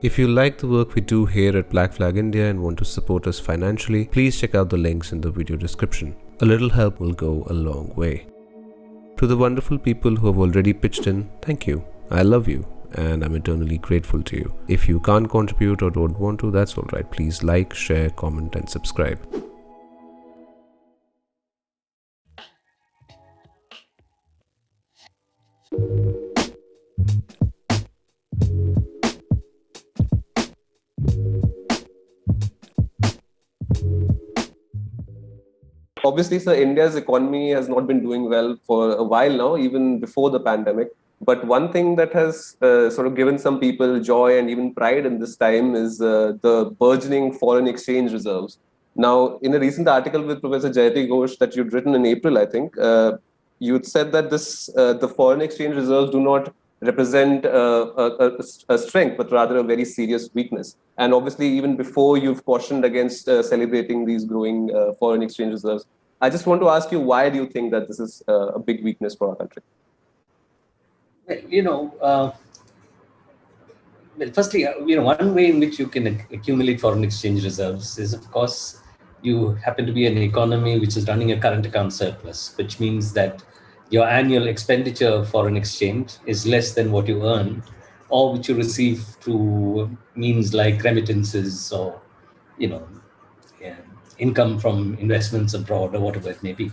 If you like the work we do here at Black Flag India and want to support us financially, please check out the links in the video description. A little help will go a long way. To the wonderful people who have already pitched in, thank you. I love you and I'm eternally grateful to you. If you can't contribute or don't want to, that's alright. Please like, share, comment and subscribe. Obviously, sir, India's economy has not been doing well for a while now, even before the pandemic. But one thing that has sort of given some people joy and even pride in this time is the burgeoning foreign exchange reserves. Now, in a recent article with Professor Jayati Ghosh that you'd written in April, I think, you'd said that the foreign exchange reserves do not represent a strength, but rather a very serious weakness. And obviously, even before you've cautioned against celebrating these growing foreign exchange reserves, I just want to ask you, why do you think that this is a big weakness for our country? Firstly, one way in which you can accumulate foreign exchange reserves is, of course, you happen to be an economy which is running a current account surplus, which means that your annual expenditure of foreign exchange is less than what you earn, or which you receive through means like remittances or, income from investments abroad or whatever it may be.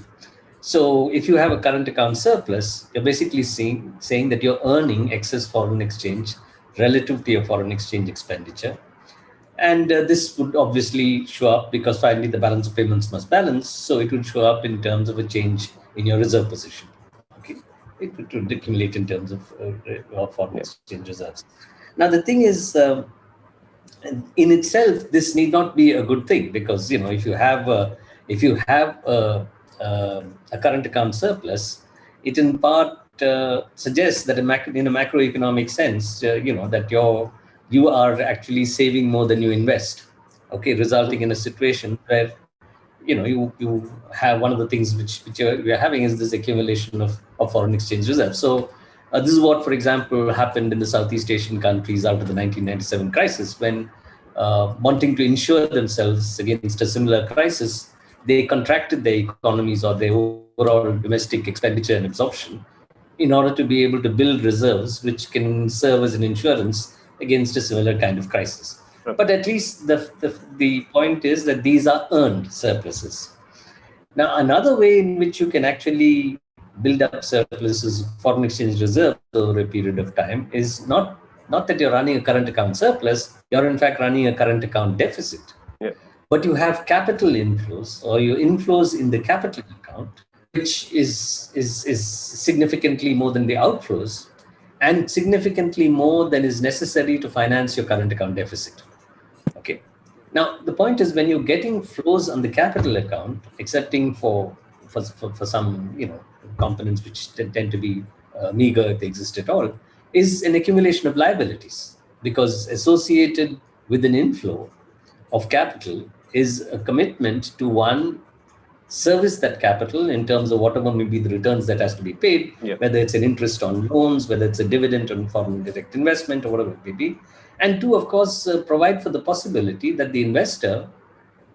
So if you have a current account surplus, you're basically saying that you're earning excess foreign exchange relative to your foreign exchange expenditure. And this would obviously show up because finally the balance of payments must balance. So it would show up in terms of a change in your reserve position. Okay, it would accumulate in terms of foreign exchange reserves. Now the thing is, in itself, this need not be a good thing because if you have a current account surplus, it in part suggests that in a macroeconomic sense, that you are actually saving more than you invest. Okay, resulting in a situation where you have one of the things which you're having is this accumulation of foreign exchange reserves. So this is what, for example, happened in the Southeast Asian countries out of the 1997 crisis, when wanting to insure themselves against a similar crisis, they contracted their economies or their overall domestic expenditure and absorption in order to be able to build reserves which can serve as an insurance against a similar kind of crisis. But at least the point is that these are earned surpluses. Now, another way in which you can actually build up surpluses, foreign exchange reserves over a period of time, is not that you're running a current account surplus, you're in fact running a current account deficit. Yeah. But you have capital inflows or your inflows in the capital account, which is significantly more than the outflows and significantly more than is necessary to finance your current account deficit. Okay. Now, the point is, when you're getting flows on the capital account, excepting for some components which tend to be meager if they exist at all, is an accumulation of liabilities, because associated with an inflow of capital is a commitment to one, service that capital in terms of whatever may be the returns that has to be paid, whether it's an interest on loans, whether it's a dividend on foreign direct investment or whatever it may be. And two, of course, provide for the possibility that the investor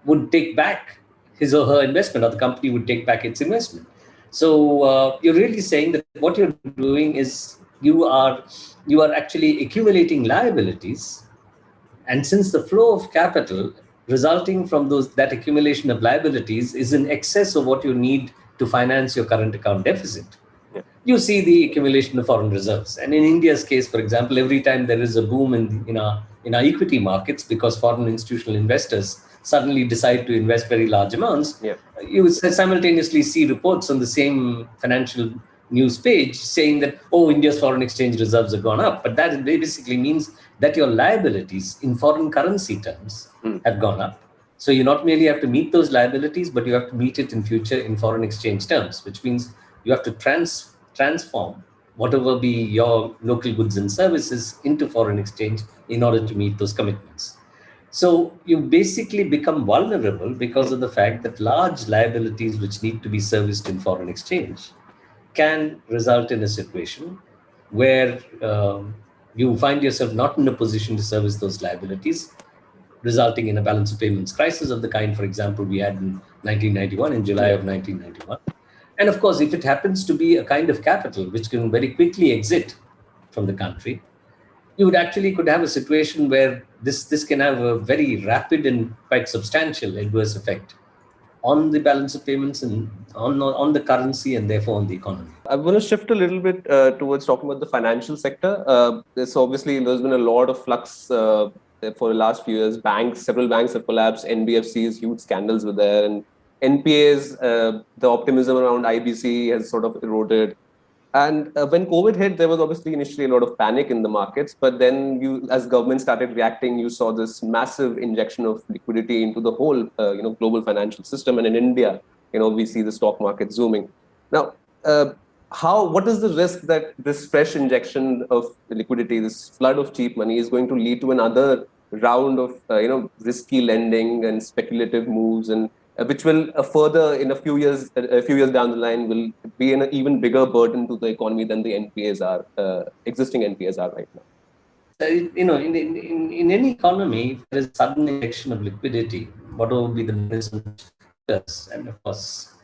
would take back his or her investment, or the company would take back its investment. So you're really saying that what you're doing is you are actually accumulating liabilities. And since the flow of capital resulting from that accumulation of liabilities is in excess of what you need to finance your current account deficit, you see the accumulation of foreign reserves. And in India's case, for example, every time there is a boom in our equity markets because foreign institutional investors suddenly decide to invest very large amounts, you simultaneously see reports on the same financial news page saying that, oh, India's foreign exchange reserves have gone up. But that basically means that your liabilities in foreign currency terms have gone up. So you not merely have to meet those liabilities, but you have to meet it in future in foreign exchange terms, which means you have to transform whatever be your local goods and services into foreign exchange in order to meet those commitments. So you basically become vulnerable because of the fact that large liabilities which need to be serviced in foreign exchange can result in a situation where You find yourself not in a position to service those liabilities, resulting in a balance of payments crisis of the kind, for example, we had in 1991, in July of 1991. And of course, if it happens to be a kind of capital which can very quickly exit from the country, you would actually could have a situation where this can have a very rapid and quite substantial adverse effect on the balance of payments and on the currency and therefore on the economy. I want to shift a little bit towards talking about the financial sector. So obviously there's been a lot of flux for the last few years. Several banks have collapsed. NBFCs, huge scandals were there, and NPAs. The optimism around IBC has sort of eroded. And when COVID hit, there was obviously initially a lot of panic in the markets, but then as government started reacting, you saw this massive injection of liquidity into the whole, global financial system. And in India, we see the stock market zooming. Now, what is the risk that this fresh injection of liquidity, this flood of cheap money, is going to lead to another round of, risky lending and speculative moves, and which will further in a few years down the line will be an even bigger burden to the economy than the NPAs are, existing NPAs are right now. In any economy, if there is sudden injection of liquidity, what will be the mechanism? And of course,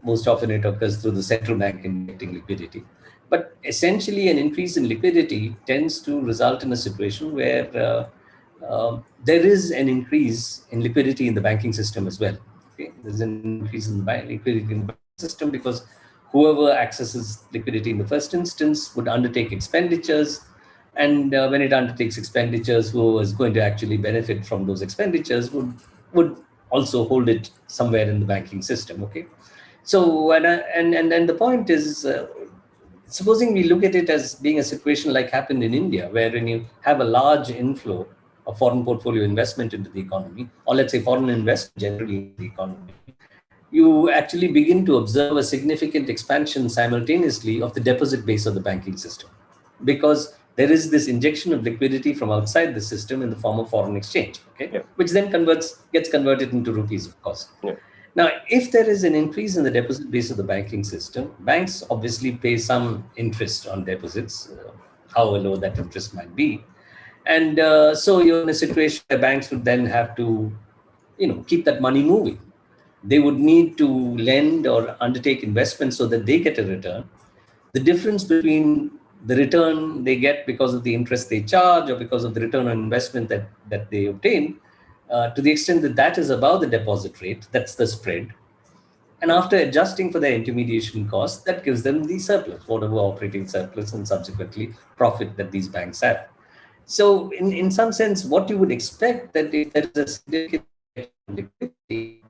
most often it occurs through the central bank injecting liquidity. But essentially, an increase in liquidity tends to result in a situation where there is an increase in liquidity in the banking system as well. Okay? There's an increase in the liquidity in the banking system because whoever accesses liquidity in the first instance would undertake expenditures. And when it undertakes expenditures, who is going to actually benefit from those expenditures would also hold it somewhere in the banking system. Okay, so and the point is, supposing we look at it as being a situation like happened in India, where when you have a large inflow of foreign portfolio investment into the economy, or let's say foreign investment generally in the economy, you actually begin to observe a significant expansion simultaneously of the deposit base of the banking system, because there is this injection of liquidity from outside the system in the form of foreign exchange, okay, which then gets converted into rupees, of course. Now, if there is an increase in the deposit base of the banking system, banks obviously pay some interest on deposits, however low that interest might be. And so you're in a situation where banks would then have to, keep that money moving. They would need to lend or undertake investments so that they get a return. The difference between the return they get because of the interest they charge or because of the return on investment that they obtain, to the extent that is above the deposit rate, that's the spread. And after adjusting for the intermediation cost, that gives them the surplus, whatever operating surplus and subsequently profit that these banks have. So in some sense, what you would expect that if there is a significant liquidity,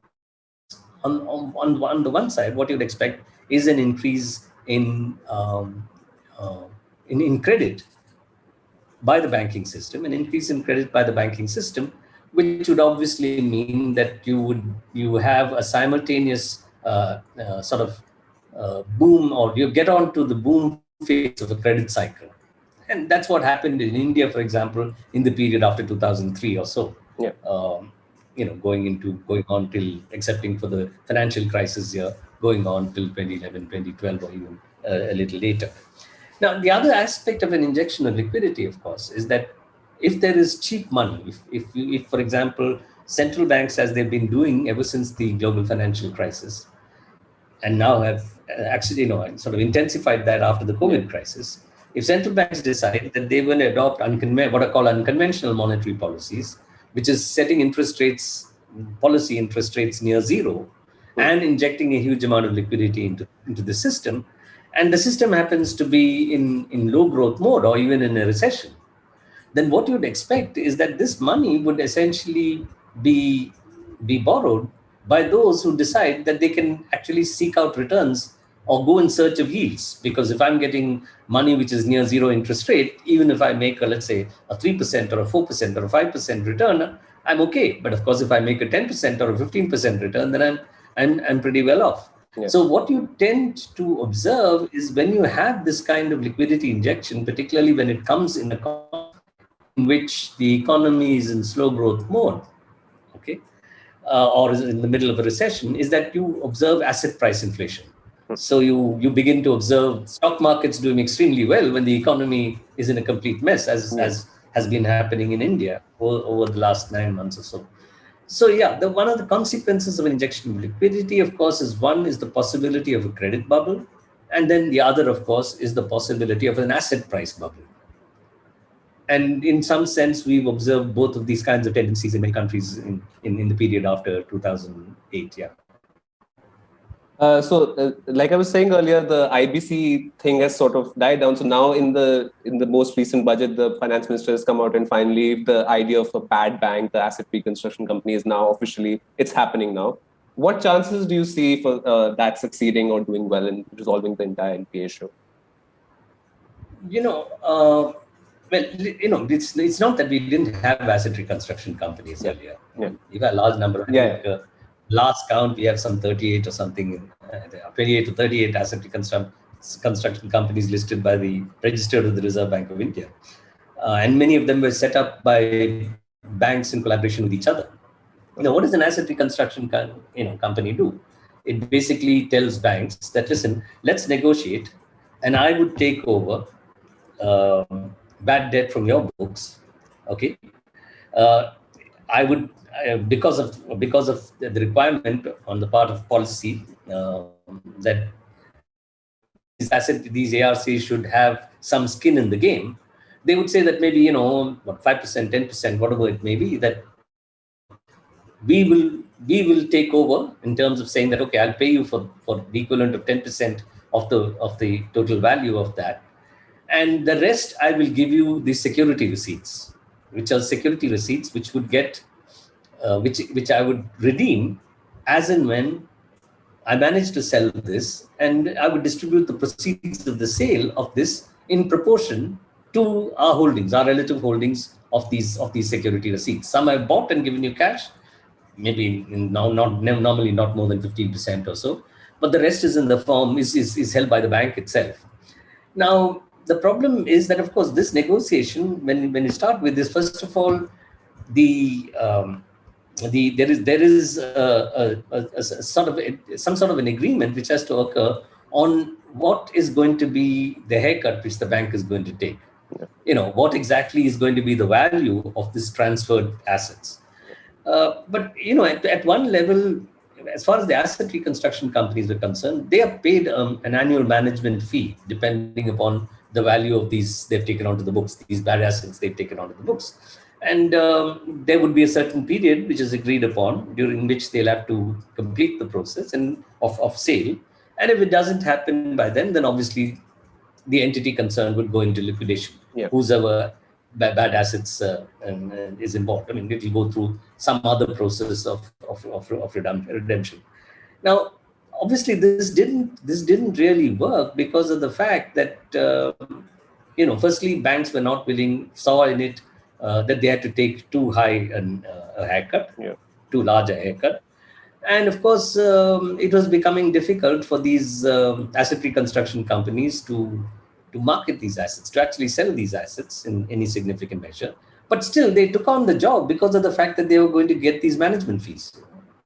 on the one side, what you'd expect is an increase in credit by the banking system, an increase in credit by the banking system, which would obviously mean that you have a simultaneous boom, or you get on to the boom phase of the credit cycle. And that's what happened in India, for example, in the period after 2003 or so. Going on till, excepting for the financial crisis year, going on till 2011, 2012, or even a little later. Now, the other aspect of an injection of liquidity, of course, is that if there is cheap money, if for example, central banks, as they've been doing ever since the global financial crisis, and now have actually, sort of intensified that after the COVID crisis, if central banks decide that they will adopt what I call unconventional monetary policies, which is setting interest rates near zero, and injecting a huge amount of liquidity into the system, and the system happens to be in low growth mode or even in a recession, then what you'd expect is that this money would essentially be borrowed by those who decide that they can actually seek out returns or go in search of yields. Because if I'm getting money which is near zero interest rate, even if I make let's say a 3% or a 4% or a 5% return, I'm okay. But of course, if I make a 10% or a 15% return, then I'm pretty well off. So what you tend to observe is when you have this kind of liquidity injection, particularly when it comes in which the economy is in slow growth mode, okay, or is in the middle of a recession, is that you observe asset price inflation. So you begin to observe stock markets doing extremely well when the economy is in a complete mess, as has been happening in India over the last 9 months or so. So yeah, one of the consequences of an injection of liquidity, of course, is the possibility of a credit bubble, and then the other, of course, is the possibility of an asset price bubble. And in some sense, we've observed both of these kinds of tendencies in many countries in the period after 2008. Yeah. Like I was saying earlier, the IBC thing has sort of died down. So now, in the most recent budget, the finance minister has come out and finally the idea of a bad bank, the asset reconstruction company, is now officially it's happening now. What chances do you see for that succeeding or doing well in resolving the entire NPA issue? It's not that we didn't have asset reconstruction companies earlier. Yeah. You have a large number. I think, last count, we have some 38 or something, 28 to 38 asset reconstruction companies listed by the registered with the Reserve Bank of India. And many of them were set up by banks in collaboration with each other. What does an asset reconstruction company do? It basically tells banks that, listen, let's negotiate, and I would take over bad debt from your books. Okay, I would because of the requirement on the part of policy that these ARCs should have some skin in the game. They would say that maybe 5%, 10%, whatever it may be, that we will take over in terms of saying that, okay, I'll pay you for the equivalent of 10% of the total value of that, and the rest I will give you the security receipts, which are security receipts which would get which I would redeem as and when I managed to sell this, and I would distribute the proceeds of the sale of this in proportion to our holdings, our relative holdings of these security receipts. Some I've bought and given you cash, maybe normally not more than 15% or so, but the rest is in the form is held by the bank itself. Now, the problem is that, of course, this negotiation, when you start with this, first of all, there is a sort of some sort of an agreement which has to occur on what is going to be the haircut which the bank is going to take. What exactly is going to be the value of this transferred assets. But at one level, as far as the asset reconstruction companies are concerned, they are paid an annual management fee depending upon the value of these they've taken onto the books, these bad assets they've taken onto the books. And there would be a certain period which is agreed upon during which they'll have to complete the process of sale. And if it doesn't happen by then obviously the entity concerned would go into liquidation. Whoever bad assets is involved. I mean, it will go through some other process of redemption. Now, obviously, this didn't really work because of the fact that firstly, banks were not willing, saw in it that they had to take too high a haircut, too large a haircut. And of course, it was becoming difficult for these asset reconstruction companies to market these assets, to actually sell these assets in any significant measure. But still, they took on the job because of the fact that they were going to get these management fees,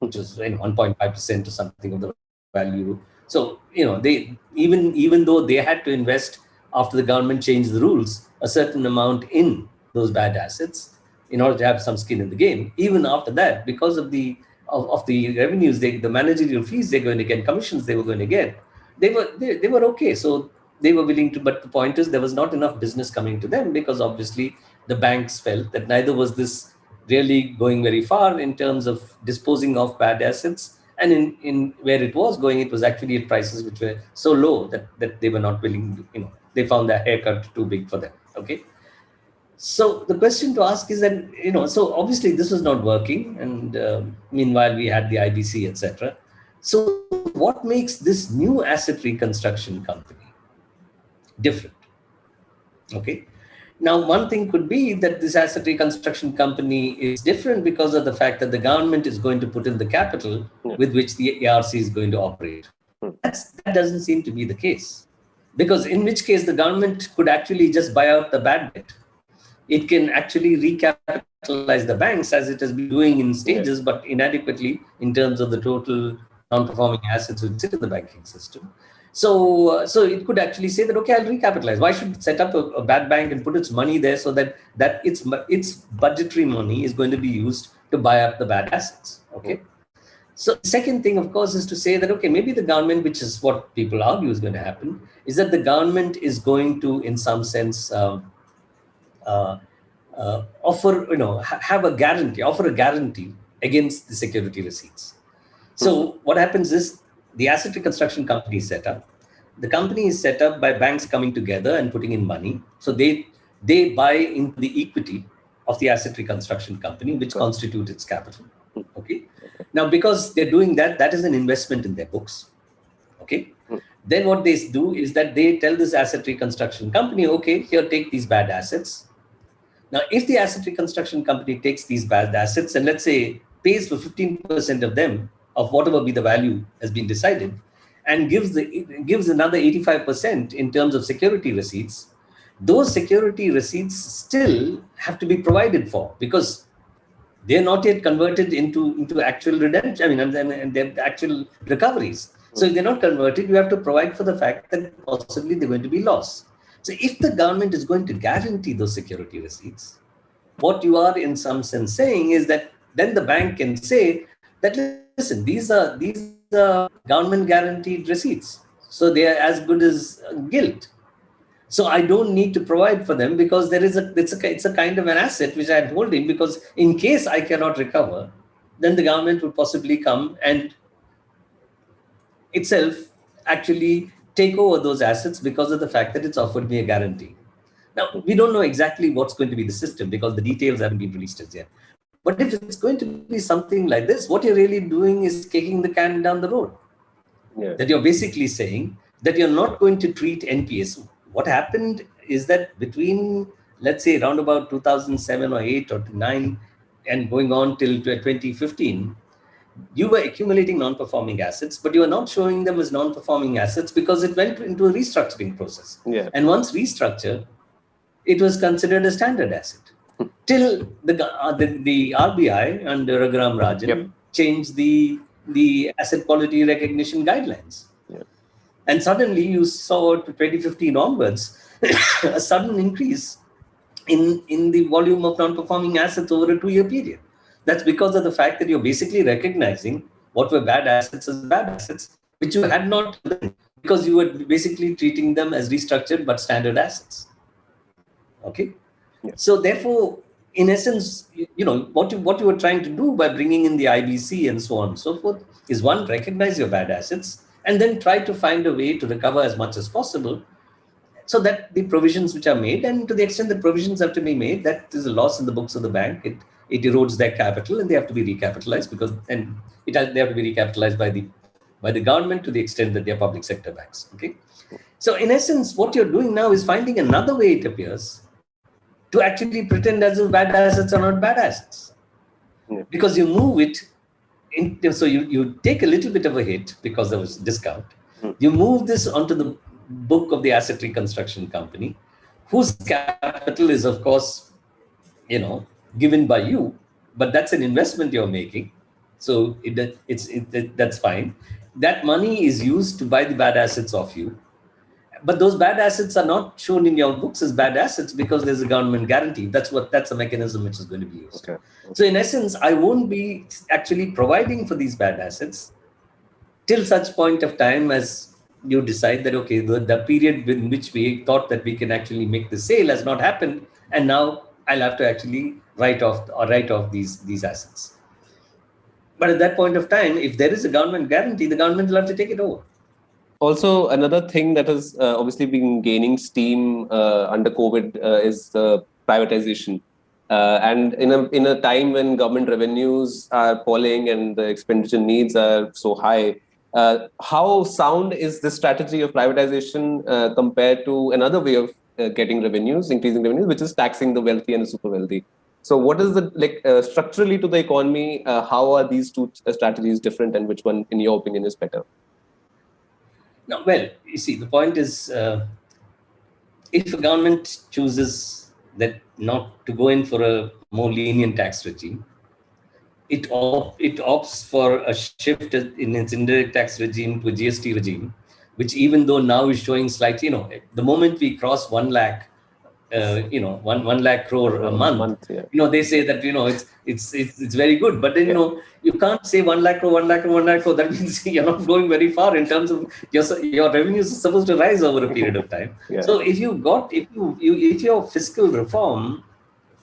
which was 1.5% or something of the value. So, they even though they had to invest after the government changed the rules, a certain amount in those bad assets in order to have some skin in the game. Even after that, because of the revenues, the managerial fees they're going to get, commissions they were going to get, they were okay. So they were willing to, but the point is there was not enough business coming to them because obviously the banks felt that neither was this really going very far in terms of disposing of bad assets, and in where it was going, it was actually at prices which were so low that they were not willing, they found that haircut too big for them. Okay. So the question to ask is that, so obviously this was not working, and meanwhile we had the IBC, etc. So what makes this new asset reconstruction company different? Okay. Now, one thing could be that this asset reconstruction company is different because of the fact that the government is going to put in the capital with which the ARC is going to operate. That doesn't seem to be the case, because in which case the government could actually just buy out the bad debt. It can actually recapitalize the banks as it has been doing in stages, but inadequately in terms of the total non-performing assets which sit in the banking system. So it could actually say that, okay, I'll recapitalize. Why should it set up a bad bank and put its money there so that its budgetary money is going to be used to buy up the bad assets? Okay. So the second thing, of course, is to say that, okay, maybe the government, which is what people argue is going to happen, is that the government is going to, in some sense, offer, have a guarantee, offer a guarantee against the security receipts. So what happens is the asset reconstruction company is set up. The company is set up by banks coming together and putting in money. So they buy into the equity of the asset reconstruction company, which constitutes its capital. Okay. Now, because they're doing that, that is an investment in their books. Okay. Then what they do is that they tell this asset reconstruction company, okay, here, take these bad assets. Now, if the asset reconstruction company takes these bad assets and, let's say, pays for 15% of them, of whatever be the value has been decided, and gives another 85% in terms of security receipts, those security receipts still have to be provided for, because they're not yet converted into actual redemption, and they're actual recoveries. So if they're not converted, you have to provide for the fact that possibly they're going to be lost. So if the government is going to guarantee those security receipts, what you are in some sense saying is that then the bank can say that, listen, these are government guaranteed receipts. So they are as good as guilt. So I don't need to provide for them, because it's a kind of an asset which I'm holding, because in case I cannot recover, then the government would possibly come and itself actually take over those assets because of the fact that it's offered me a guarantee. Now, we don't know exactly what's going to be the system, because the details haven't been released as yet. But if it's going to be something like this, what you're really doing is kicking the can down the road. Yeah. That you're basically saying that you're not going to treat NPS. What happened is that between, let's say, around about 2007 or 8 or 9 and going on till 2015, you were accumulating non-performing assets, but you were not showing them as non-performing assets because it went into a restructuring process. Yeah. And once restructured, it was considered a standard asset. Till the RBI under Raghuram Rajan changed the asset quality recognition guidelines. Yeah. And suddenly you saw to 2015 onwards a sudden increase in the volume of non-performing assets over a 2-year period. That's because of the fact that you're basically recognizing what were bad assets as bad assets, which you had not done, because you were basically treating them as restructured but standard assets. Okay. Yeah. So therefore, in essence, what you were trying to do by bringing in the IBC and so on and so forth is, one, recognize your bad assets and then try to find a way to recover as much as possible, so that the provisions which are made, and to the extent that provisions have to be made, that is a loss in the books of the bank. It erodes their capital, and they have to be recapitalized, they have to be recapitalized by the government to the extent that they are public sector banks. Okay. So in essence, what you're doing now is finding another way, it appears, to actually pretend as if bad assets are not bad assets. Yeah. Because you move it so you take a little bit of a hit because there was discount. You move this onto the book of the asset reconstruction company, whose capital is, of course, given by you, but that's an investment you're making. So that's fine. That money is used to buy the bad assets off you. But those bad assets are not shown in your books as bad assets because there's a government guarantee. That's a mechanism which is going to be used. Okay. So in essence, I won't be actually providing for these bad assets till such point of time as you decide that, okay, the period in which we thought that we can actually make the sale has not happened, and now I'll have to actually write off these assets. But at that point of time, if there is a government guarantee, the government will have to take it over. Also, another thing that has obviously been gaining steam under COVID is privatization. And in a time when government revenues are falling and the expenditure needs are so high, how sound is this strategy of privatization compared to another way of getting revenues, increasing revenues, which is taxing the wealthy and the super wealthy? So what is the structurally to the economy, how are these two strategies different, and which one, in your opinion, is better? No, well, you see, the point is, if a government chooses that not to go in for a more lenient tax regime, it opts for a shift in its indirect tax regime to a GST regime, which even though now is showing slightly, the moment we cross 1 lakh, 1 lakh crore a month, yeah. They say that, it's very good. But then, you can't say 1 lakh crore, 1 lakh crore, 1 lakh crore. That means you're not going very far in terms of your revenues are supposed to rise over a period of time. Yeah. So if your fiscal reform,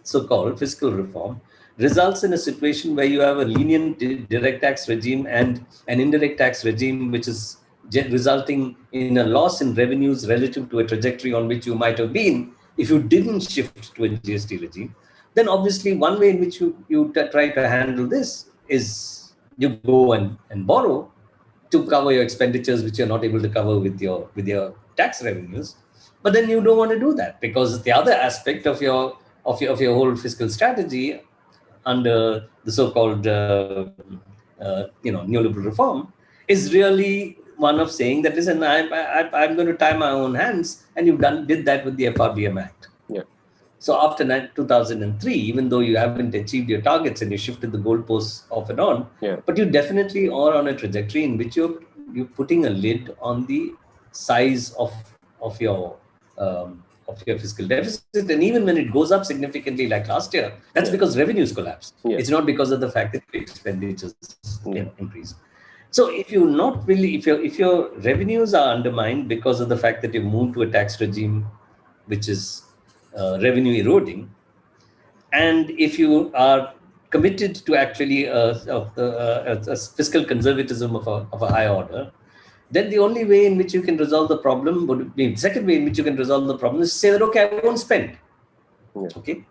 so-called fiscal reform, results in a situation where you have a lenient direct tax regime and an indirect tax regime, which is resulting in a loss in revenues relative to a trajectory on which you might have been if you didn't shift to a GST regime, then obviously one way in which you try to handle this is you go and borrow to cover your expenditures, which you're not able to cover with your tax revenues. But then you don't want to do that, because the other aspect of your whole fiscal strategy under the so-called neoliberal reform is really one of saying that, listen, I'm going to tie my own hands, and you did that with the FRBM Act. Yeah. So after 2003, even though you haven't achieved your targets and you shifted the goalposts off and on, but you definitely are on a trajectory in which you're putting a lid on the size of your fiscal deficit. And even when it goes up significantly like last year, that's because revenues collapse. It's not because of the fact that expenditures increase. So if your revenues are undermined because of the fact that you moved to a tax regime which is revenue eroding, and if you are committed to actually a fiscal conservatism of a high order, then the only way in which you can resolve the problem would be, the second way in which you can resolve the problem is to say that, okay, I won't spend. Okay.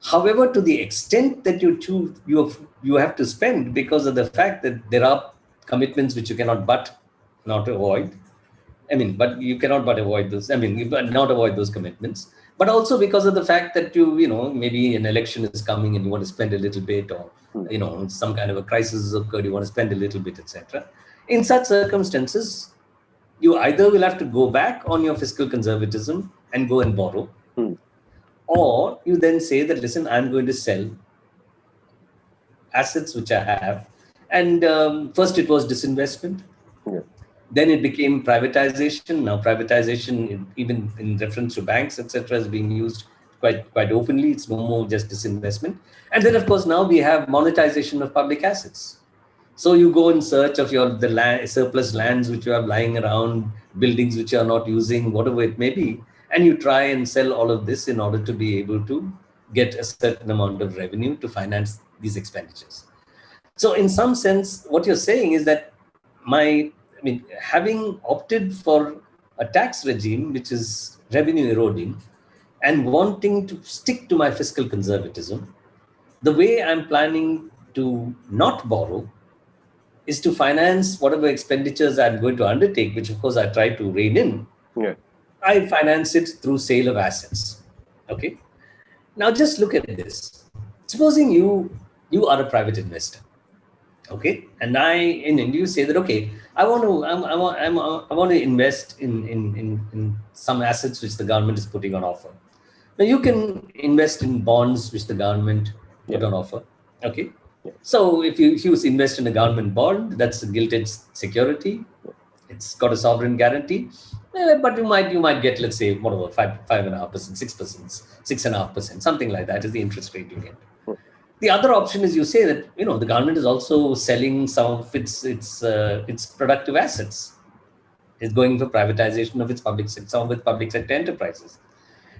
However, to the extent that you have to spend because of the fact that there are commitments which you cannot not avoid. But you cannot but avoid those. Not avoid those commitments. But also because of the fact that maybe an election is coming and you want to spend a little bit, or some kind of a crisis has occurred, you want to spend a little bit, etc. In such circumstances, you either will have to go back on your fiscal conservatism and go and borrow, or you then say that, listen, I'm going to sell assets which I have. And first it was disinvestment. Then it became privatization. Now privatization, even in reference to banks, etc., is being used quite openly. It's no more just disinvestment. And then, of course, now we have monetization of public assets. So you go in search of the surplus lands which you have lying around, buildings which you are not using, whatever it may be, and you try and sell all of this in order to be able to get a certain amount of revenue to finance these expenditures. So in some sense, what you're saying is that having opted for a tax regime which is revenue eroding and wanting to stick to my fiscal conservatism, the way I'm planning to not borrow is to finance whatever expenditures I'm going to undertake, which of course I try to rein in. I finance it through sale of assets. Okay. Now just look at this. Supposing you are a private investor. Okay, and you say that, okay, I want to invest in some assets which the government is putting on offer. Now you can invest in bonds which the government put on offer. Okay, so if you invest in a government bond, that's a gilt-edged security. It's got a sovereign guarantee, but you might get, let's say, whatever, 5.5%, 6%, 6.5%, something like that is the interest rate you get. The other option is you say that the government is also selling some of its productive assets. It's going for privatization of some of its public sector enterprises.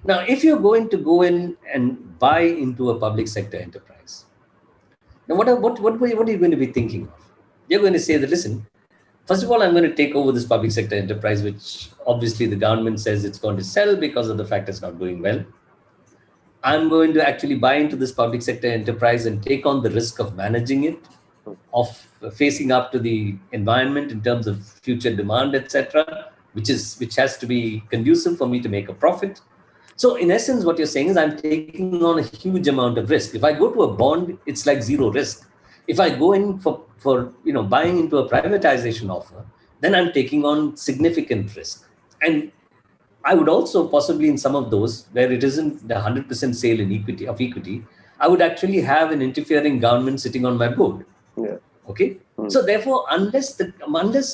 Now, if you're going to go in and buy into a public sector enterprise, now what are you going to be thinking of? You're going to say that, listen, first of all, I'm going to take over this public sector enterprise, which obviously the government says it's going to sell because of the fact it's not doing well. I'm going to actually buy into this public sector enterprise and take on the risk of managing it, of facing up to the environment in terms of future demand, etc., which has to be conducive for me to make a profit. So in essence, what you're saying is I'm taking on a huge amount of risk. If I go to a bond, it's like zero risk. If I go in for buying into a privatization offer, then I'm taking on significant risk. And I would also possibly, in some of those where it isn't the 100% sale in equity, I would actually have an interfering government sitting on my board. Okay. So therefore, unless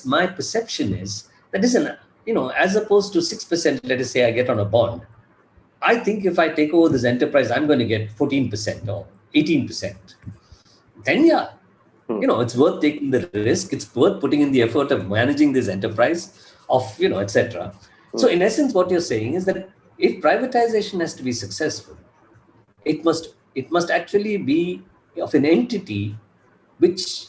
my perception is That is as opposed to 6%, let us say I get on a bond. I think if I take over this enterprise, I'm going to get 14% or 18%. Then, it's worth taking the risk. It's worth putting in the effort of managing this enterprise etc. So in essence, what you're saying is that if privatization has to be successful, it must actually be of an entity which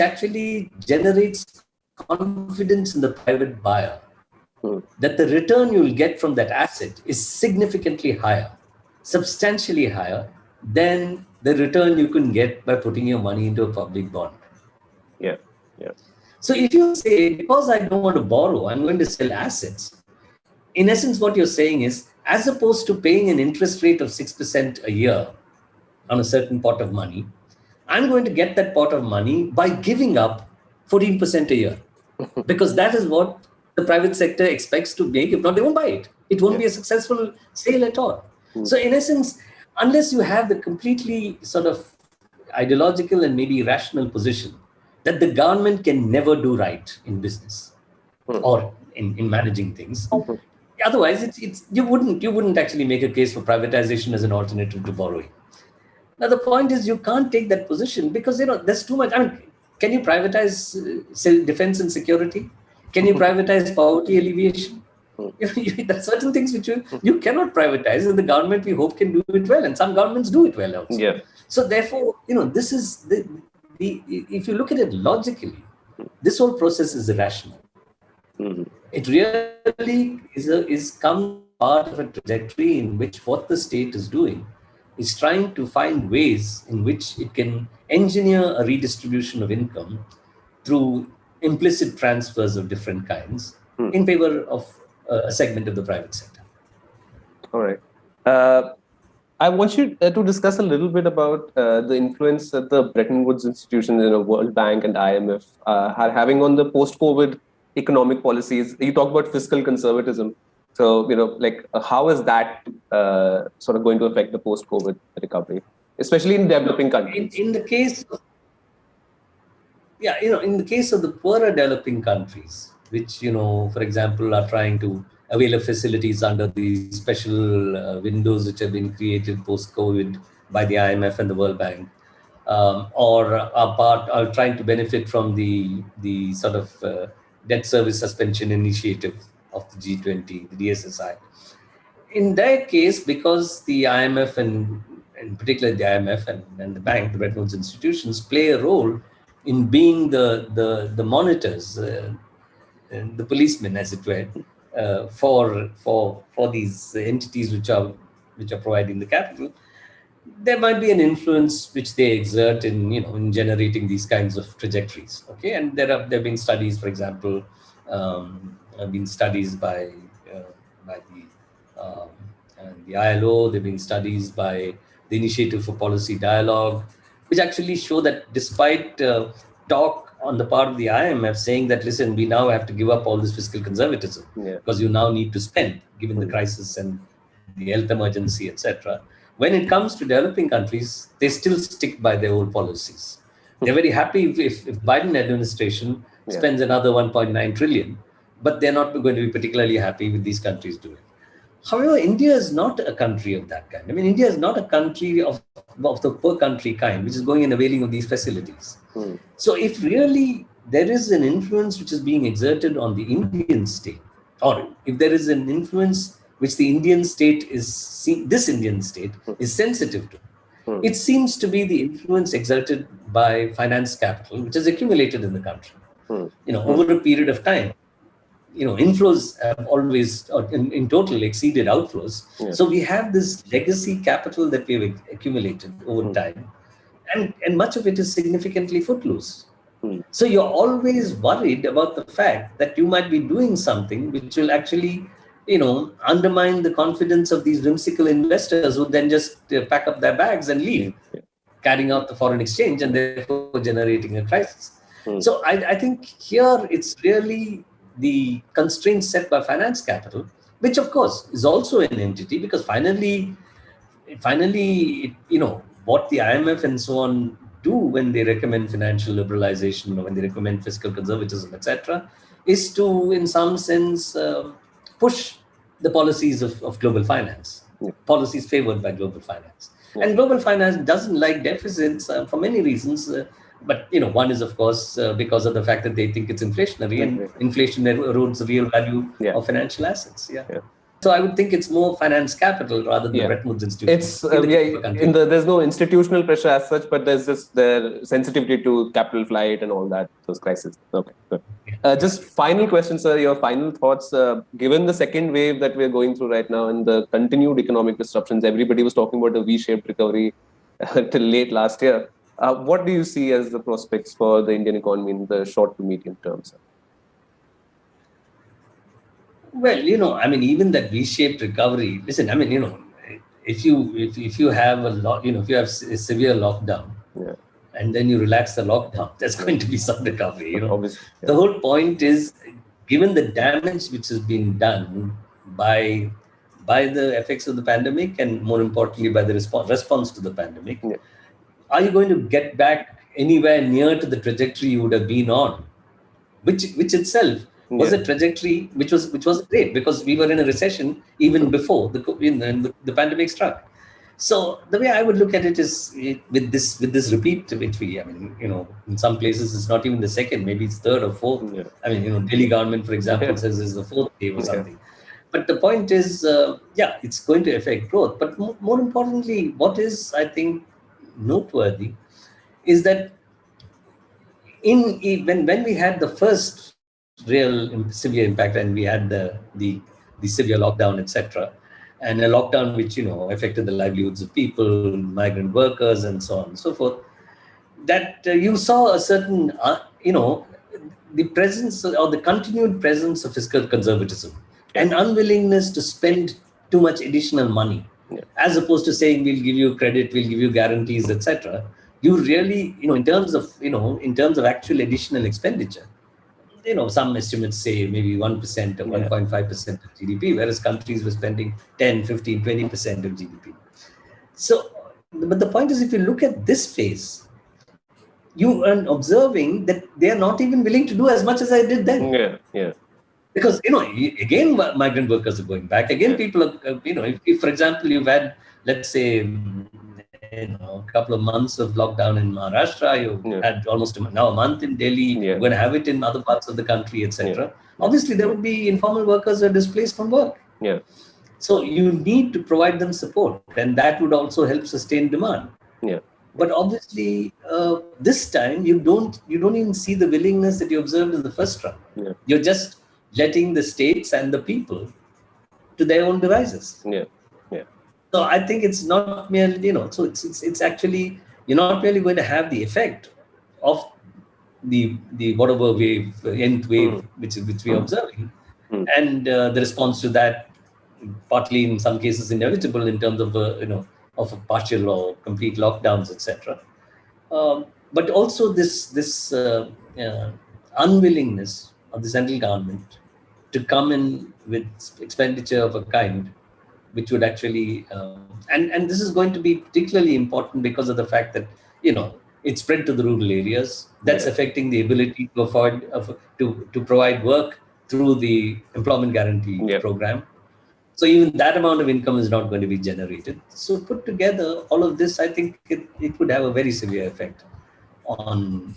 actually generates confidence in the private buyer, that the return you'll get from that asset is significantly higher, substantially higher than the return you can get by putting your money into a public bond. Yeah. So if you say, because I don't want to borrow, I'm going to sell assets, in essence, what you're saying is, as opposed to paying an interest rate of 6% a year on a certain pot of money, I'm going to get that pot of money by giving up 14% a year. Because that is what the private sector expects to make. If not, they won't buy it. It won't be a successful sale at all. So in essence, unless you have the completely sort of ideological and maybe rational position that the government can never do right in business or in managing things, otherwise it's you wouldn't actually make a case for privatization as an alternative to borrowing. Now the point is, you can't take that position because there's too much. I mean, can you privatize defense and security? Can you privatize poverty alleviation? There are certain things which you cannot privatize, and the government, we hope, can do it well, and some governments do it well also. Yeah. So therefore, this is the if you look at it logically, this whole process is irrational. It really is come part of a trajectory in which what the state is doing is trying to find ways in which it can engineer a redistribution of income through implicit transfers of different kinds in favor of a segment of the private sector. All right. I want you to discuss a little bit about the influence that the Bretton Woods Institutions, World Bank and IMF are having on the post-COVID economic policies. You talk about fiscal conservatism. So, how is that sort of going to affect the post-COVID recovery, especially in developing countries? In the case of, in the case of the poorer developing countries, which, for example, are trying to avail of facilities under the special windows which have been created post-COVID by the IMF and the World Bank, or are trying to benefit from the sort of debt service suspension initiative of the G20, the DSSI. In their case, because the IMF and particularly the IMF and the bank, the Bretton Woods Institutions, play a role in being the monitors, and the policemen, as it were, for these entities which are providing the capital, there might be an influence which they exert in generating these kinds of trajectories. Okay, and there have been studies, for example, have been studies by the ILO. There have been studies by the Initiative for Policy Dialogue, which actually show that despite talk on the part of the IMF saying that, listen, we now have to give up all this fiscal conservatism because you now need to spend, given the crisis and the health emergency, etc. When it comes to developing countries, they still stick by their old policies. They're very happy if Biden administration spends another 1.9 trillion, but they're not going to be particularly happy with these countries doing. However, India is not a country of that kind. I mean, India is not a country of the poor country kind, which is going and availing of these facilities. So if really there is an influence which is being exerted on the Indian state, or if there is an influence which the Indian state is sensitive to, it seems to be the influence exerted by finance capital, which is accumulated in the country, over a period of time. Inflows have always, in total, exceeded outflows. So we have this legacy capital that we've accumulated over time, and much of it is significantly footloose. So you're always worried about the fact that you might be doing something which will actually, undermine the confidence of these whimsical investors who then just pack up their bags and leave, carrying out the foreign exchange and therefore generating a crisis. So I think here it's really the constraints set by finance capital, which of course is also an entity, because finally, what the IMF and so on do when they recommend financial liberalization or when they recommend fiscal conservatism, etc., is to, in some sense, push the policies of global finance, policies favored by global finance. And global finance doesn't like deficits for many reasons. But one is, of course, because of the fact that they think it's inflationary, and inflation erodes the real value of financial assets. So I would think it's more finance capital rather than the Bretton Woods Institutions. There's no institutional pressure as such, but there's just their sensitivity to capital flight and all that, those crises. Okay, good. Just final question, sir, your final thoughts. Given the second wave that we're going through right now and the continued economic disruptions, everybody was talking about a V-shaped recovery till late last year. What do you see as the prospects for the Indian economy in the short to medium term, sir? Well, even that V-shaped recovery. Listen, if you have a lot, if you have a severe lockdown, and then you relax the lockdown, there's going to be some recovery. Obviously, the whole point is, given the damage which has been done by the effects of the pandemic, and more importantly by the response to the pandemic, are you going to get back anywhere near to the trajectory you would have been on, which itself was a trajectory which was great, because we were in a recession even before the pandemic struck. So the way I would look at it is with this repeat, which in some places it's not even the second, maybe it's third or fourth. Delhi government, for example, says it's the fourth wave or something. But the point is, it's going to affect growth. But more importantly, what is, I think, noteworthy is that when we had the first real severe impact, and we had the severe lockdown, etc., and a lockdown which affected the livelihoods of people, migrant workers, and so on and so forth, that you saw a certain the presence or the continued presence of fiscal conservatism and unwillingness to spend too much additional money, as opposed to saying we'll give you credit, we'll give you guarantees, etc. You really, in terms of actual additional expenditure, some estimates say maybe 1% or 1.5% of GDP, whereas countries were spending 10, 15, 20% of GDP. So, but the point is, if you look at this phase, you are observing that they are not even willing to do as much as I did then. Because, again, migrant workers are going back. Again, people are, if, for example, you've had, let's say, a couple of months of lockdown in Maharashtra, you had almost now a month in Delhi, you're going to have it in other parts of the country, etc. Obviously, there would be informal workers who are displaced from work. So you need to provide them support, and that would also help sustain demand. But obviously, this time you don't even see the willingness that you observed in the first round. You're just letting the states and the people to their own devices. So I think it's not merely, so it's actually, you're not really going to have the effect of the whatever wave, nth wave, which we're observing, and the response to that, partly in some cases inevitable in terms of of a partial or complete lockdowns, etc. But also this unwillingness of the central government to come in with expenditure of a kind which would actually and this is going to be particularly important because of the fact that it's spread to the rural areas. That's affecting the ability to afford to provide work through the employment guarantee program. So even that amount of income is not going to be generated. So put together all of this, I think it would have a very severe effect on.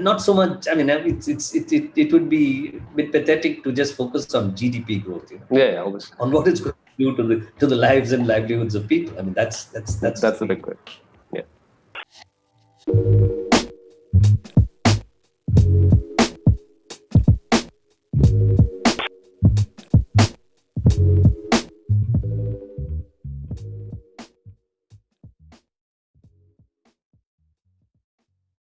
Not so much. It would be a bit pathetic to just focus on GDP growth. Obviously. On what it's going to do to the lives and livelihoods of people. That's the big question.